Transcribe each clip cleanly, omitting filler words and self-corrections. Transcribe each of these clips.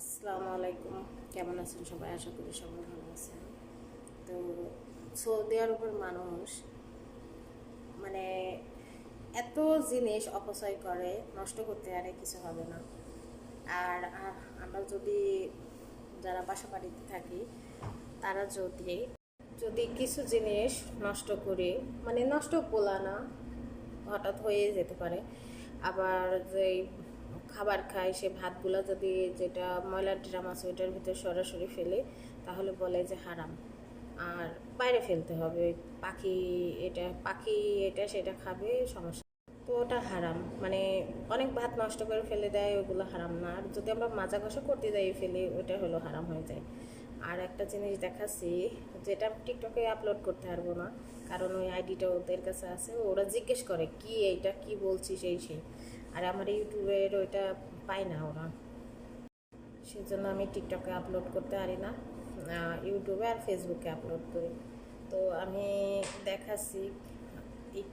আসসালামু আলাইকুম। কেমন আছেন সবাই? আশা করি সবাই ভালো আছেন। তো সৌদি আরবের মানুষ মানে এত জিনিস অপচয় করে, নষ্ট করতে আরে কিছু হবে না। আর আমরা যদি যারা বাসা বাড়িতে থাকি তারা যদি যদি কিছু জিনিস নষ্ট করি, মানে নষ্ট বলা না, হঠাৎ হয়ে যেতে পারে। আবার যে খাবার খায় সে ভাতগুলো যদি যেটা ময়লার ড্রাম আছে ওইটার ভিতরে সরাসরি ফেলে তাহলে বলে যে হারাম। আর বাইরে ফেলতে হবে, পাখি এটা সেটা খাবে, সমস্যা। তো ওটা হারাম, মানে অনেক ভাত নষ্ট করে ফেলে দেয়, ওগুলো হারাম না। আর যদি আমরা মাজা ঘষা করতে যাই ফেলে, ওইটা হলো হারাম হয়ে যায়। আর একটা জিনিস দেখাচ্ছি, যেটা টিকটকে আপলোড করতে পারবো না, কারণ ওই আইডিটা ওদের কাছে আছে। ওরা জিজ্ঞেস করে কি এইটা কি বলছিস সেই। আর আমার ইউটিউবের ওইটা পায় না ওরা, সেজন্য আমি টিকটকে আপলোড করতে পারি না, ইউটিউবে আর ফেসবুকে আপলোড করি। তো আমি দেখাচ্ছি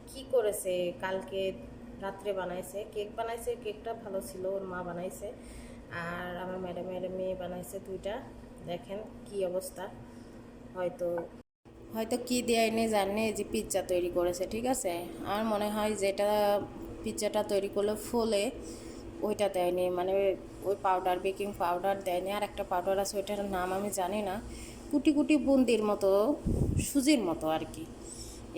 কী করেছে। কালকে রাত্রে বানাইছে, কেক বানাইছে, কেকটা ভালো ছিল, ওর মা বানাইছে। আর আমার ম্যাডামের মেয়ে বানাইছে দুইটা। দেখেন কি অবস্থা। হয়তো হয়তো কী দিয়ে এনে জানে যে পিৎজা তৈরি করেছে, ঠিক আছে। আমার মনে হয় যেটা পিৎজাটা তৈরি করলে ফোলে ওইটা দেয়নি, মানে ওই পাউডার, বেকিং পাউডার দেয়নি। আর একটা পাউডার আছে, ওইটার নাম আমি জানি না, কুটি কুটি বুন্দির মতো, সুজির মতো আর কি।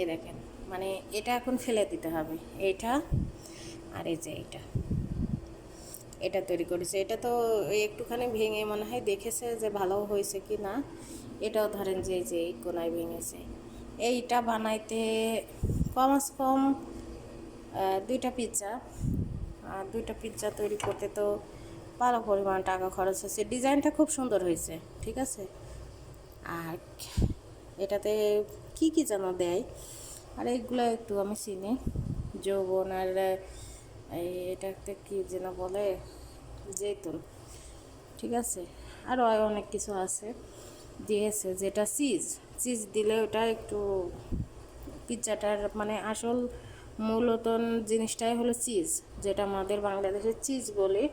এ দেখেন, মানে এটা এখন ফেলে দিতে হবে এইটা। আর এই যে এটা তৈরি করেছে, এটা তো একটুখানি ভেঙে মনে হয় দেখেছে যে ভালো হয়েছে কি না। এটাও ধরেন যে এই কোনায় ভেঙেছে। এইটা বানাইতে কমস কম দুইটা পিৎজা তৈরি করতে তো ভালো পরিমাণ টাকা খরচ হয়েছে। ডিজাইনটা খুব সুন্দর হয়েছে, ঠিক আছে। আর এটাতে কি কি যেন দেয়, আর এইগুলো একটু আমি চিনি, যৌবন আর এটাতে কি যেন বলে, জৈতুন, ঠিক আছে। আরও অনেক কিছু আছে দিয়েছে, যেটা চিজ চিজ দিলে ওটা একটু পিৎজাটার মানে আসল মূলতন জিনিসটাই হলো চিজ, যেটা আমাদের বাংলাদেশে চিজ বলে,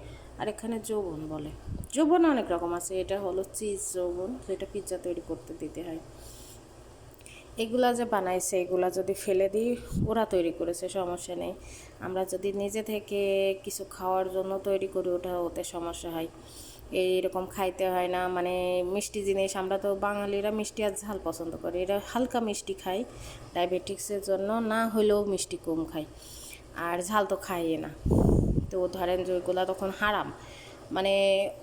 আর এখানে যৌবন বলে। যৌবন অনেক রকম আছে, এটা হলো চিজ যৌবন, যেটা পিৎজা তৈরি করতে দিতে হয়। এগুলা যে বানাইছে এগুলা যদি ফেলে দিই, ওরা তৈরি করেছে সমস্যা নেই। আমরা যদি নিজে থেকে কিছু খাওয়ার জন্য তৈরি করি, ওটা ওতে সমস্যা হয়। এইরকম খাইতে হয় না, মানে মিষ্টি জিনিস, আমরা তো বাঙালিরা মিষ্টি আর ঝাল পছন্দ করি, এরা হালকা মিষ্টি খাই ডায়াবেটিক্সের জন্য, না হলেও মিষ্টি কম খাই, আর ঝাল তো খাই না। তো ধরেন যে ওইগুলা তখন হারাম, মানে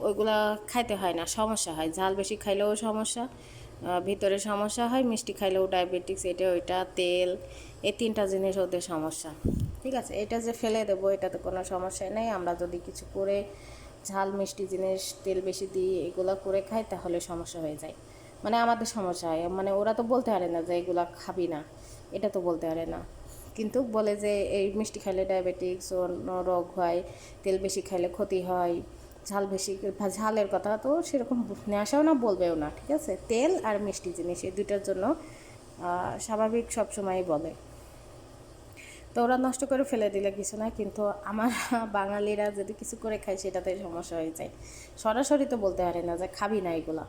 ওইগুলা খাইতে হয় না, সমস্যা হয়। ঝাল বেশি খাইলেও সমস্যা, ভিতরে সমস্যা হয়, মিষ্টি খাইলেও ডায়াবেটিক্স, এটা ওইটা তেল, এই তিনটা জিনিস ওদের সমস্যা, ঠিক আছে। এটা যে ফেলে দেবো এটাতে কোনো সমস্যা নেই। আমরা যদি কিছু করে ঝাল মিষ্টি জিনিস তেল বেশি দিয়ে এগুলো করে খাই তাহলে সমস্যা হয়ে যায়, মানে আমাদের সমস্যা হয়। মানে ওরা তো বলতে পারে না যে এগুলো খাবি না, এটা তো বলতে পারে না, কিন্তু বলে যে এই মিষ্টি খাইলে ডায়াবেটিক্স অন্য রোগ হয়, তেল বেশি খাইলে ক্ষতি হয়, ঝাল বেশি, ঝালের কথা তো সেরকম নেশাও না, বলবেও না, ঠিক আছে। তেল আর মিষ্টি জিনিস এই দুইটার জন্য স্বাভাবিক সবসময়ই বলে। তো ওরা নষ্ট করে ফেলে দিলে কিছু না, কিন্তু আমার বাঙালিরা যদি কিছু করে খায় সেটাতে সমস্যা হয়ে যায়। সরাসরি তো বলতে পারে না যে খাবি না এগুলা,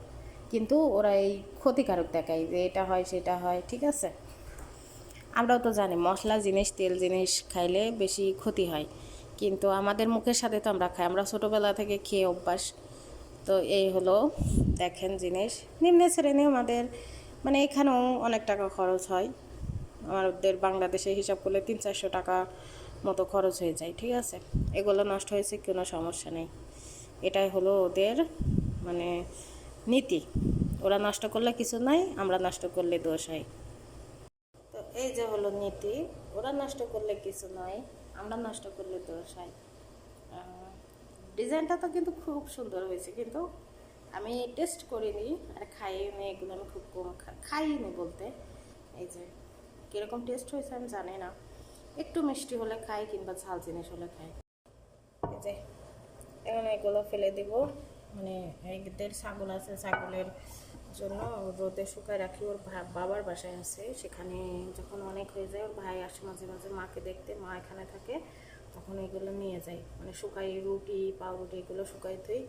কিন্তু ওরা এই ক্ষতিকারক দেখায় যে এটা হয় সেটা হয়, ঠিক আছে। আমরাও তো জানি মশলা জিনিস তেল জিনিস খাইলে বেশি ক্ষতি হয়, কিন্তু আমাদের মুখের সাথে তো আমরা খাই, আমরা ছোটোবেলা থেকে খেয়ে অভ্যাস। তো এই হলো, দেখেন জিনিস নিম্ন শ্রেণী আমাদের, মানে এখানেও অনেক টাকা খরচ হয়। আমাদের বাংলাদেশে হিসাব করলে 300-400 টাকা মতো খরচ হয়ে যায়, ঠিক আছে। এগুলো নষ্ট হয়েছে, কোনো সমস্যা নেই। এটাই হলো ওদের মানে নীতি, ওরা নষ্ট করলে কিছু নাই, আমরা নষ্ট করলে দোষ হয়। তো এই যে হলো নীতি, ওরা নষ্ট করলে কিছু নয়, আমরা নষ্ট করলে দোষ হয়। ডিজাইনটা তো কিন্তু খুব সুন্দর হয়েছে, কিন্তু আমি টেস্ট করিনি আর খাইনি, এগুলো আমি খুব কম খাইনি বলতে। এই যে কীরকম টেস্ট হয়েছে আমি জানি না, একটু মিষ্টি হলে খাই কিংবা ঝাল জিনিস হলে খাই। এই যে এখন এগুলো ফেলে দিব, মানে এদের ছাগল আছে, ছাগলের জন্য রোদে শুকায় রাখি। ওর বাবার বাসায় আছে, সেখানে যখন অনেক হয়ে যায় ওর ভাই আসে মাঝে মাঝে মাকে দেখতে, মা এখানে থাকে, তখন এগুলো নিয়ে যাই, মানে শুকাই রুটি পাউরুটি এগুলো শুকাই থই।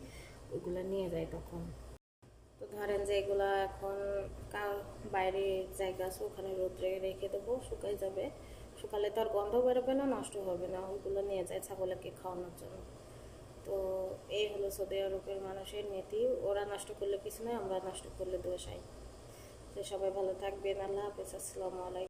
ওইগুলো নিয়ে যায় তখন। তো ধরেন যে এগুলা এখন বাইরে জায়গা আছে, ওখানে রোদ্রে রেখে দেবো, শুকাই যাবে। শুকালে তো আর গন্ধ বেরোবে না, নষ্ট হবে না, ওইগুলো নিয়ে যায় ছাগলকে খাওয়ানোর জন্য। তো এই হলো সৌদি আরবের মানুষের নীতি। ওরা নষ্ট করলে কিছু নয়, আমরা নষ্ট করলে দোষ হয়। তো সবাই ভালো থাকবেন। আল্লাহ হাফেজ। আসসালামু আলাইকুম।